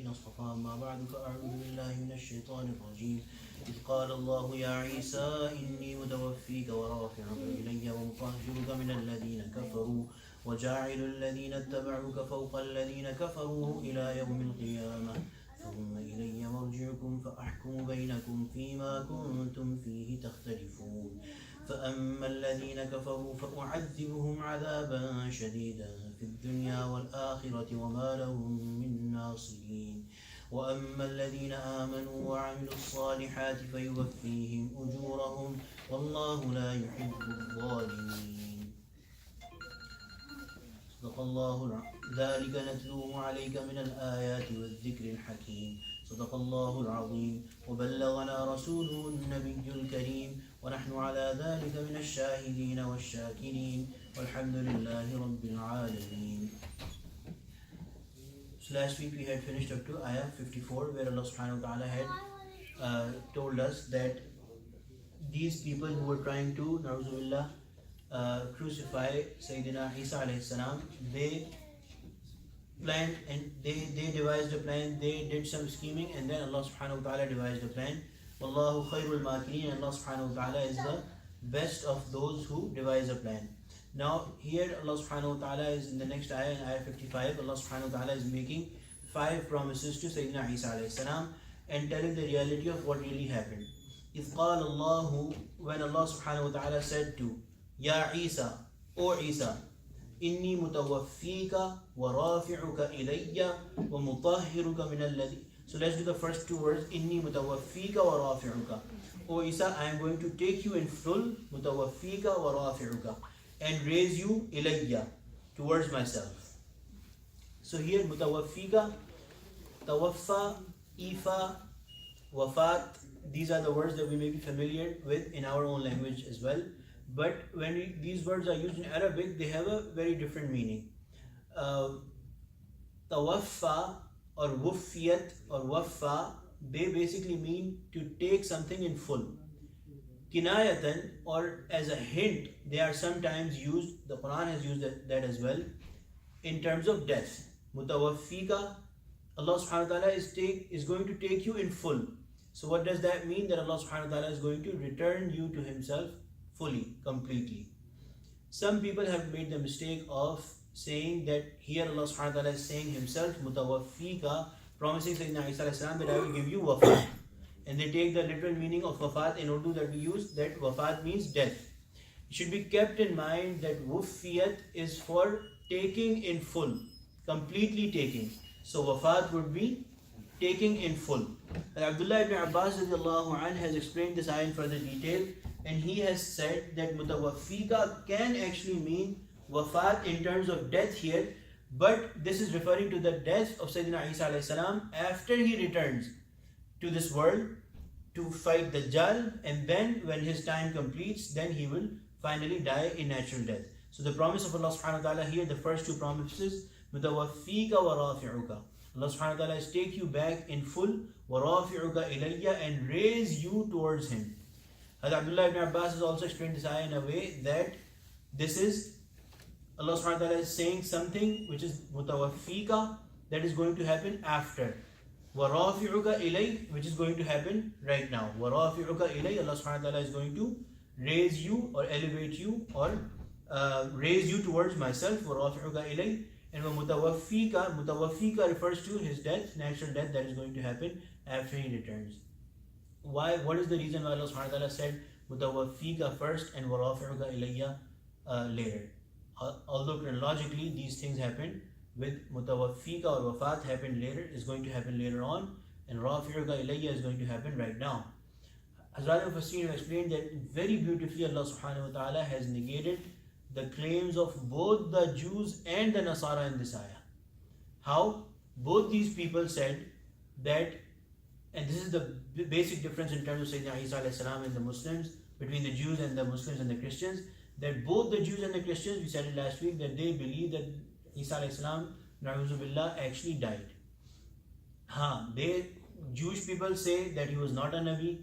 الذين اصطفى أما بعد فأعوذ بالله من الشيطان الرجيم إذ قال الله يا عيسى إني متوفيك ورافعك إلي ومطهرك من الذين كفروا وجاعل الذين اتبعوك فوق الذين كفروا إلى يوم القيامة ثم إلي مرجعكم فأحكم بينكم فيما كنتم فيه تختلفون فأما الذين كفروا فأعذبهم عذابا شديدا في الدنيا والآخرة وما لهم من ناصرين وأما الذين آمنوا وعملوا الصالحات فيوفيهم أجورهم والله لا يحب الظالمين صدق الله ذلك نتلوه عليك من الآيات والذكر الحكيم صدق الله العظيم وبلغنا رسوله النبي الكريم ونحن على ذلك من الشاهدين والشاكرين والحمد لله رب العالمين. So last week we had finished up to ayah 54 where Allah subhanahu wa ta'ala had told us that these people who were trying to na'uzubillah crucify Sayyidina Isa alayhi salam, they planned and they devised a plan, they did some scheming, and then Allah subhanahu wa ta'ala devised a plan. Wallahu khairul makirin, and Allah subhanahu wa ta'ala is the best of those who devise a plan. Now here Allah subhanahu wa ta'ala is in the next ayah, in ayah 55, Allah subhanahu wa ta'ala is making 5 promises to Sayyidina Isa alayhi salam and telling the reality of what really happened. إِذْ قَالَ اللَّهُ, when Allah subhanahu wa ta'ala said to Ya Isa, O Isa, إِنِّي مُتَوَفِّيكَ وَرَافِعُكَ إِلَيَّ وَمُطَهِّرُكَ مِنَ الَّذِي. So let's do the first 2 words. إِنِّي مُتَوَفِّيكَ وَرَافِعُكَ. O Isa, I am going to take you in full, مُتَوَفِّيكَ وَرَافِعُكَ, and raise you إِلَيَّ, towards myself. So here mutawaffika, tawaffa, ifa, wafat, these are the words that we may be familiar with in our own language as well. But when these words are used in Arabic, they have a very different meaning. Tawaffa or wuffiyat or waffa, they basically mean to take something in full. Kinayatan, or as a hint, they are sometimes used, the Quran has used that as well, in terms of death. Mutawaffika, Allah subhanahu wa ta'ala is going to take you in full. So what does that mean? That Allah subhanahu wa ta'ala is going to return you to Himself fully, completely. Some people have made the mistake of saying that here Allah subhanahu wa ta'ala is saying Himself, Mutawaffika, promising Sayyidina Isa alayhi salam that I will give you wafat. And they take the literal meaning of wafat in Urdu that we use, that wafat means death. It should be kept in mind that wuffiyat is for taking in full, completely taking. So wafat would be taking in full. And Abdullah ibn Abbas has explained this ayah in further detail, and he has said that mutawaffika can actually mean wafat in terms of death here, but this is referring to the death of Sayyidina Isa alayhi salam after he returns to this world to fight Dajjal, and then when his time completes, then he will finally die in natural death. So the promise of Allah subhanahu wa ta'ala here, the first 2 promises, mutawaffika wa rafi'uka. Allah subhanahu wa ta'ala is take you back in full, wa rafi'uka ilayya, and raise you towards Him. Abdullah ibn Abbas has also explained this ayah in a way that this is Allah subhanahu wa ta'ala is saying something which is mutawaffika, that is going to happen after. وَرَافِعُكَ إِلَيْهِ, which is going to happen right now. وَرَافِعُكَ إِلَيْهِ, Allah subhanahu wa ta'ala is going to raise you or elevate you or raise you towards myself. وَرَافِعُكَ إِلَيْهِ. And mutawaffika refers to his death, natural death that is going to happen after he returns. Why? What is the reason why Allah subhanahu wa ta'ala said mutawaffika first and وَرَافِعُكَ إِلَيَّ later? Although chronologically these things happen, with mutawaffika or wafat happened later, is going to happen later on, and rafi'uka ilayya is going to happen right now. Hazrat al-Fasir have explained that very beautifully Allah subhanahu wa ta'ala has negated the claims of both the Jews and the Nasara in this ayah. How? Both these people said that, and this is the basic difference in terms of Sayyidina Isa alayhi salam and the Muslims, between the Jews and the Muslims and the Christians, that both the Jews and the Christians, we said it last week, that they believe that Isa alayhi salam, na'uzu billah, actually died. Jewish people say that he was not a Nabi,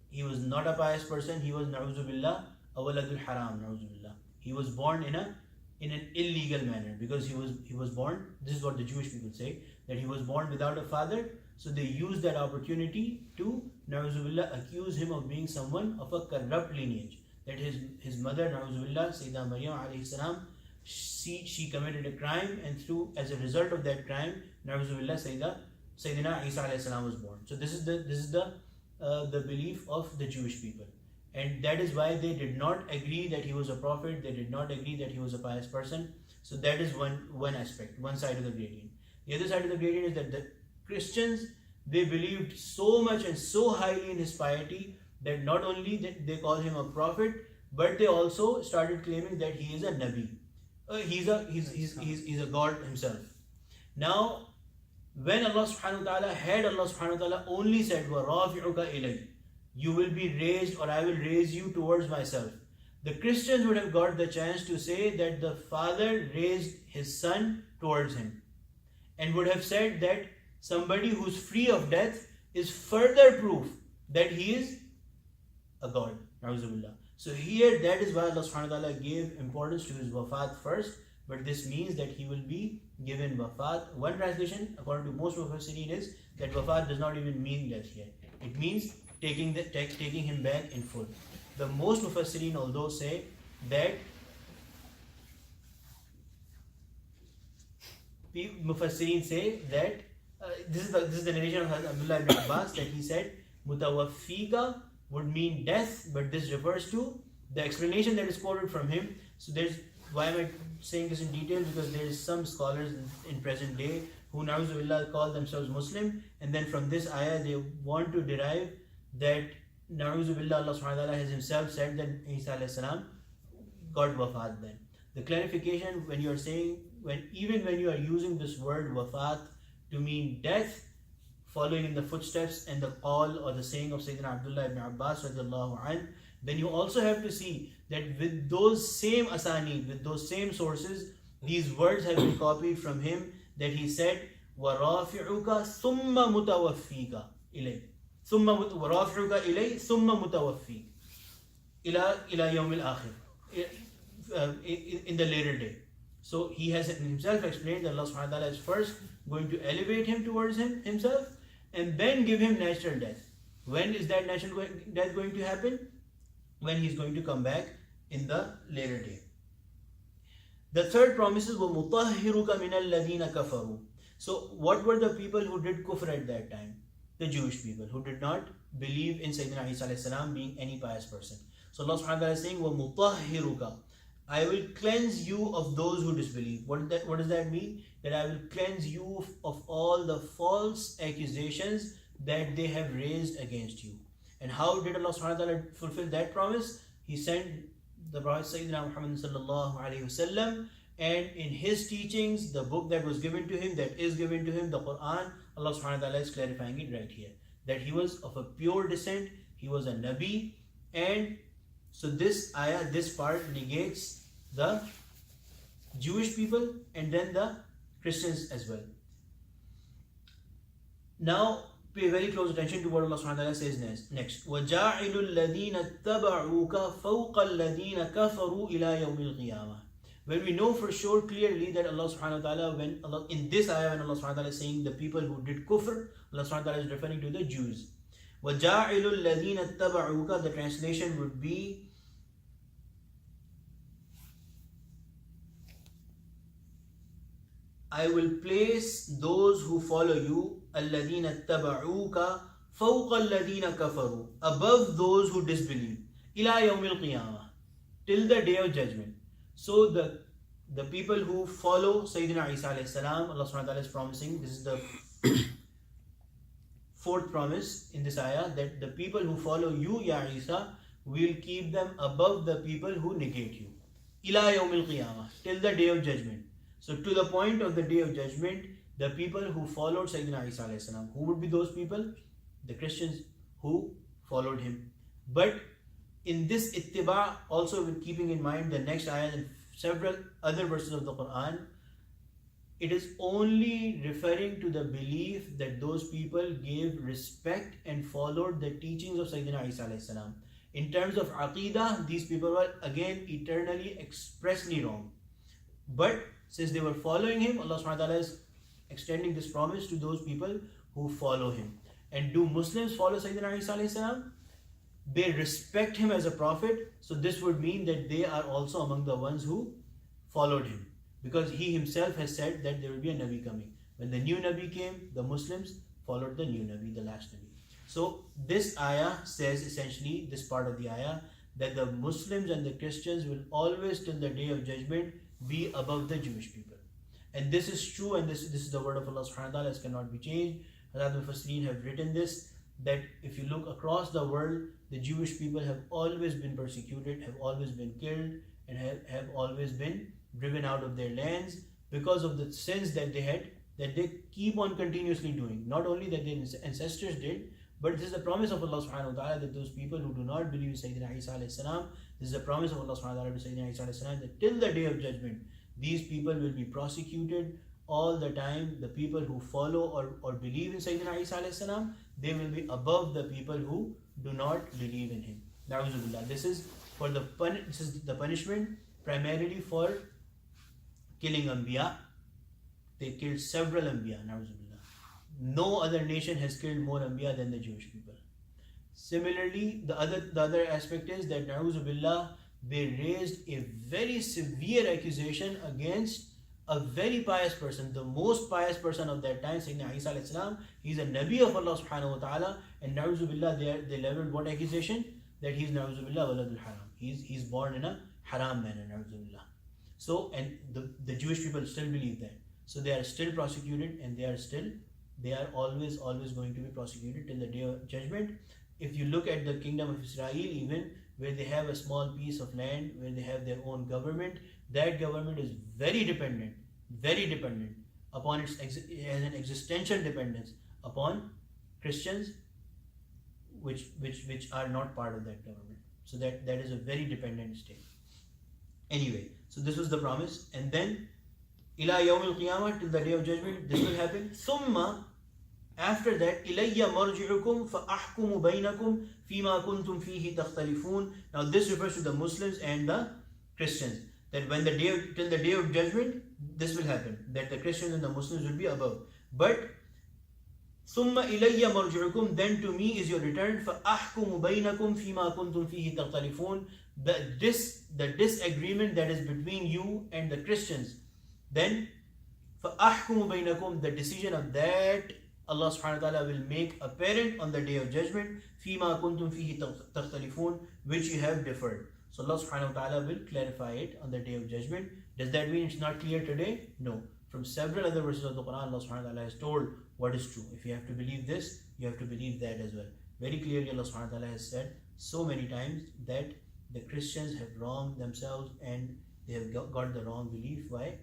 he was not a pious person, he was na'uzu billah, awaladul haram, na'uzu billah. He was born in an illegal manner, because he was born, this is what the Jewish people say, that he was born without a father. So they used that opportunity to, na'uzubillah, accuse him of being someone of a corrupt lineage. That his mother, na'uzubillah, Sayyidah Maryam alayhi salam, she committed a crime, and as a result of that crime, na'uzubillah, Sayyidina Isa alayhi salam was born. So this is the belief of the Jewish people. And that is why they did not agree that he was a prophet, they did not agree that he was a pious person. So that is one aspect, one side of the gradient. The other side of the gradient is that the Christians, they believed so much and so highly in his piety that not only that they call him a prophet, but they also started claiming that he is a Nabi. He's a God himself. Now, when Allah subhanahu wa ta'ala had Allah subhanahu wa ta'ala only said, وَرَافِعُكَ إِلَيْهِ, you will be raised, or I will raise you towards myself. The Christians would have got the chance to say that the Father raised his Son towards him, and would have said that somebody who's free of death is further proof that he is a God. So here, that is why Allah subhanahu wa ta'ala gave importance to his wafat first, but this means that he will be given wafat. One translation, according to most mufassirin, is that wafat does not even mean death here. It means taking him back in full. The most mufassirin, although, say that mufassirin say that this is the narration of Abdullah ibn Abbas, that he said mutawaffika would mean death, but this refers to the explanation that is quoted from him. So why am I saying this in detail? Because there is some scholars in present day who na'uzubillah call themselves Muslim, and then from this ayah they want to derive that na'uzubillah Allah subhanahu wa ta'ala has himself said that Isa alayhi salam got wafat then. The clarification, when you are saying, even when you are using this word wafat to mean death, following in the footsteps and the call or the saying of Sayyidina Abdullah ibn Abbas radiallahu anh, then you also have to see that with those same asanid, with those same sources, these words have been copied from him, that he said, وَرَافِعُكَ ثُمَّ مُتَوَفِّيكَ إِلَيْهِ ثُمَّ وَرَافِعُكَ إِلَيْهِ ثُمَّ مُتَوَفِّيكَ إِلَى يَوْمِ الْآخِرِ, in the later day. So he has himself explained that Allah subhanahu wa ta'ala is first going to elevate him towards himself, and then give him natural death. When is that natural death going to happen? When he's going to come back in the later day. The third promise is وَمُطَهِّرُكَ مِنَ الَّذِينَ كَفَرُوا. So what were the people who did kufr at that time? The Jewish people who did not believe in Sayyidina Isa alayhi salam being any pious person. So Allah subhanahu wa ta'ala is saying, وَمُطَهِّرُكَ, I will cleanse you of those who disbelieve. What does that mean? That I will cleanse you of all the false accusations that they have raised against you. And how did Allah subhanahu wa ta'ala fulfill that promise? He sent the Prophet Sayyidina Muhammad sallallahu alayhi wasallam, and in his teachings, the book that was given to him, that is given to him, the Quran, Allah subhanahu wa ta'ala is clarifying it right here, that he was of a pure descent, he was a Nabi. And so this ayah, this part negates the Jewish people and then the Christians as well. Now pay very close attention to what Allah subhanahu wa ta'ala says next. وَجَاعِلُ الَّذِينَ اتَّبَعُوكَ فَوْقَ الَّذِينَ كَفَرُوا إِلَى يَوْمِ الْقِيَامَةِ. When we know for sure clearly that Allah subhanahu wa ta'ala, in this ayah, when Allah subhanahu wa ta'ala is saying the people who did kufr, Allah subhanahu wa ta'ala is referring to the Jews. وَجَاعِلُ الَّذِينَ اتَّبَعُوكَ, the translation would be, I will place those who follow you, الَّذِينَ اتَّبَعُوكَ فَوْقَ الَّذِينَ كَفَرُوا, above those who disbelieve, إِلَى يَوْمِ الْقِيَامَةِ, till the day of judgment. So the people who follow Sayyidina Isa alayhi salam, Allah subhanahu wa ta'ala is promising, this is the fourth promise in this ayah, that the people who follow you, Ya Isa, will keep them above the people who negate you. إِلَى يَوْمِ الْقِيَامَةِ, till the day of judgment. So to the point of the day of judgment, the people who followed Sayyidina Isa alayhi salam, who would be those people? The Christians who followed him. But in this ittiba, also with keeping in mind the next ayah and several other verses of the Quran, it is only referring to the belief that those people gave respect and followed the teachings of Sayyidina Isa alayhi salam. In terms of aqidah, these people were again eternally expressly wrong. But since they were following him, Allah subhanahu wa ta'ala is extending this promise to those people who follow him. And do Muslims follow Sayyidina Isa alayhi salam? They respect him as a prophet, so this would mean that they are also among the ones who followed him, because he himself has said that there will be a Nabi coming. When the new Nabi came, the Muslims followed the new Nabi, the last Nabi. So this ayah says essentially, this part of the ayah, that the Muslims and the Christians will always till the day of judgment be above the Jewish people. And this is true, and this is the word of Allah subhanahu wa ta'ala, this cannot be changed. Hazrat Mufassirin have written this, that if you look across the world, the Jewish people have always been persecuted, have always been killed, and have always been driven out of their lands because of the sins that they had, that they keep on continuously doing. Not only that their ancestors did, but this is a promise of Allah subhanahu wa ta'ala that those people who do not believe in Sayyidina Isa alayhi salam, this is a promise of Allah subhanahu wa ta'ala to Sayyidina Isa alayhi salam, that till the day of judgment, these people will be prosecuted all the time. The people who follow or believe in Sayyidina Isa alayhi salam, they will be above the people who do not believe in him. Na'uzubillah. This is the punishment primarily for killing Anbiya. They killed several Anbiya. Na'uzubillah. No other nation has killed more Anbiya than the Jewish people. Similarly, the other aspect is that Na'uzubillah, they raised a very severe accusation against a very pious person, the most pious person of that time, Sayyidina Isa alayhi salam. He's a Nabi of Allah subhanahu wa ta'ala, and Na'uzubillah, they leveled what accusation? That he's Na'uzubillah waladul haram. He's born in a haram manner, Na'uzubillah. So, and the Jewish people still believe that. So they are still prosecuted, and they are always going to be prosecuted till the day of judgment. If you look at the kingdom of Israel, even where they have a small piece of land, where they have their own government, that government is very dependent upon it has an existential dependence upon Christians, which are not part of that government. So that is a very dependent state. Anyway, so this was the promise, and then ila yawmil qiyamah, till the day of judgment, this will happen. Thumma, after that, ilayya marji'ukum fa ahkumu bainakum fima kuntum fihi takhtalifun. Now this refers to the Muslims and the Christians, that when till the day of judgment, this will happen, that the Christians and the Muslims will be above. But thumma ilayya marji'ukum, then to me is your return, fa ahkumu bainakum fima kuntum fihi takhtalifun. The disagreement that is between you and the Christians, then fa ahkumu bainakum, the decision of that Allah subhanahu wa ta'ala will make apparent on the day of judgment, fima kuntum fihi takhtalifun, which you have differed. So Allah subhanahu wa ta'ala will clarify it on the day of judgment. Does that mean it's not clear today? No. From several other verses of the Quran, Allah subhanahu wa ta'ala has told what is true. If you have to believe this, you have to believe that as well. Very clearly Allah subhanahu wa ta'ala has said so many times that the Christians have wronged themselves and they have got the wrong belief. Why?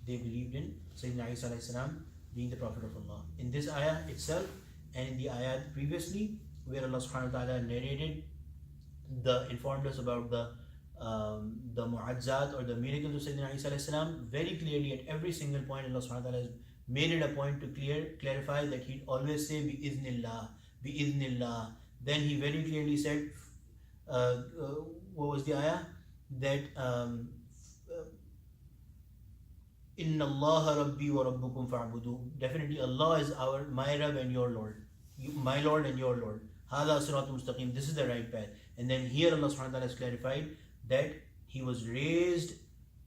They believed in Sayyidina Isa alayhi salam being the Prophet of Allah. In this ayah itself and in the ayah previously, where Allah subhanahu wa ta'ala narrated, informed us about the mu'azzat or the miracles of Sayyidina Isa alayhi salam, very clearly at every single point Allah subhanahu wa ta'ala has made it a point to clarify that he'd always say bi-idhnillah, bi-idhnillah. Then he very clearly said, what was the ayah? That Inna Allah Rabbi wa Rabbukum fa'budu. Definitely Allah is my Rabb and your Lord. My Lord and your Lord. Hada siratul mustaqim. This is the right path. And then here Allah subhanahu wa ta'ala has clarified that he was raised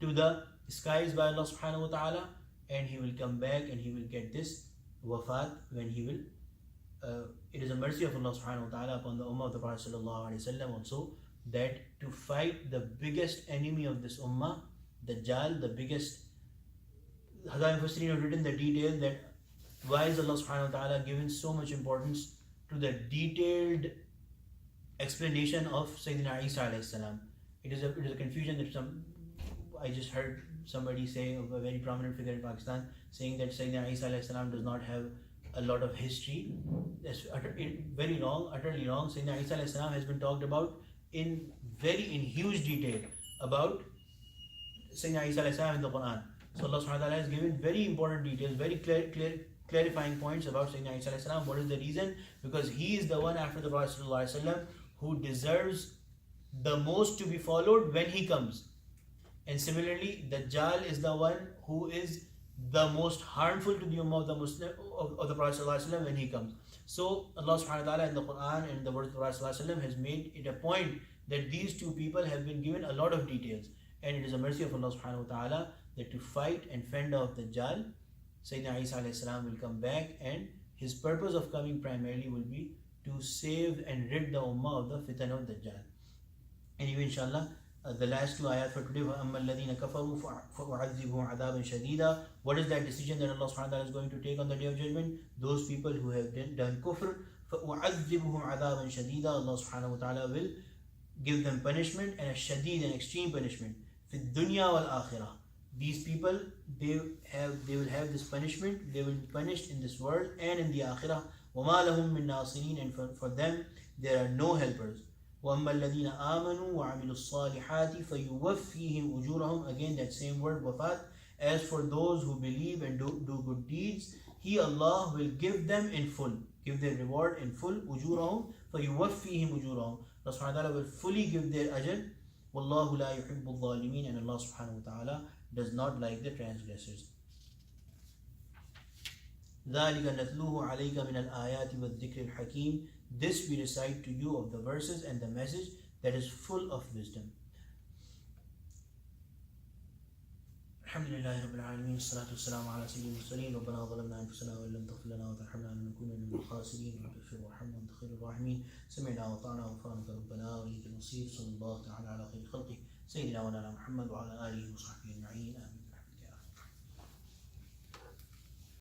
to the skies by Allah subhanahu wa ta'ala, and he will come back and he will get this wafat when he will. It is a mercy of Allah subhanahu wa ta'ala upon the ummah of the Prophet sallallahu alaihi wasallam also, that to fight the biggest enemy of this ummah, Dajjal, the biggest. Hazrat Mufassirin have written the detail that why is Allah subhanahu wa ta'ala given so much importance to the detailed explanation of Sayyidina Isa alayhi salam. It is a confusion that I just heard somebody say, of a very prominent figure in Pakistan, saying that Sayyidina Isa alayhi salam does not have a lot of history. That's very wrong, utterly wrong. Sayyidina Isa alayhi salam has been talked about in huge detail about Sayyidina Isa alayhi salam in the Quran. So Allah subhanahu wa ta'ala has given very important details, very clarifying points about Sayyidina Isa alayhi salam. What is the reason? Because he is the one after the Prophet sallallahu alaihi wasallam who deserves the most to be followed when he comes. And similarly, Dajjal is the one who is the most harmful to the ummah of the Muslim of the Prophet ﷺ when he comes. So Allah subhanahu wa ta'ala in the Quran and the words of the Prophet ﷺ has made it a point that these two people have been given a lot of details, and it is a mercy of Allah subhanahu wa ta'ala that to fight and fend off Dajjal, Sayyidina Isa alayhi salam will come back, and his purpose of coming primarily will be to save and rid the ummah of the fitan of Dajjal. Anyway, inshallah, the last two ayat for today. وَأَمَّا الَّذِينَ كَفَرُوا فَأُعَذِّبُهُمْ عَذَابًا شَدِيدًا. What is that decision that Allah subhanahu wa ta'ala is going to take on the day of judgment? Those people who have done kufr, فَأُعَذِّبُهُمْ عَذَابًا شَدِيدًا. Allah subhanahu wa ta'ala will give them punishment, and a shadid, an extreme punishment. فِي الدُّنْيَا وَالْآخِرَةِ. These people, they will have this punishment, they will be punished in this world and in the akhirah. وَمَا لَهُم مِّن نَاصِرِينَ. And for them, there are no helpers. وَأَمَّا الَّذِينَ آمَنُوا وَعَمِلُوا الصَّالِحَاتِ فَيُوَفِّيهِمْ أُجُورَهُم. Again, that same word, wafat. As for those who believe and do good deeds, He, Allah, will give them in full, give their reward in full. أُجُورَهُم فَيُوَفِّيهِمْ أُجُورَهُم. Allah subhanahu wa ta'ala will fully give their ajr. وَاللَّهُ لَا يُحِبُّ الظَّالِمِينَ. And Allah subhanahu wa ta'ala does not like the transgressors. ذَلِكَ نَتْلُوهُ عَلَيْكَ مِنَ الْآيَاتِ وَالذِّكْرِ الْحَكِيمِ. This we recite to you of the verses and the message that is full of wisdom. Alhamdulillahi Rabbil Alameen. Salatu wassalamu ala sayyidil mursaleen. Rabbana zalamna anfusana wa illam taghfir lana wa tarhamna lanakunanna minal khasirin. Rabbi ighfir warhamna anta khairur rahimin. Sami'na wa ata'na ghufranaka rabbana wa ilayka al-masir. Sallallahu ta'ala ala khayri khalqih sayyidina wa nabiyina Muhammad wa ala alihi wa sahbihi ajma'in.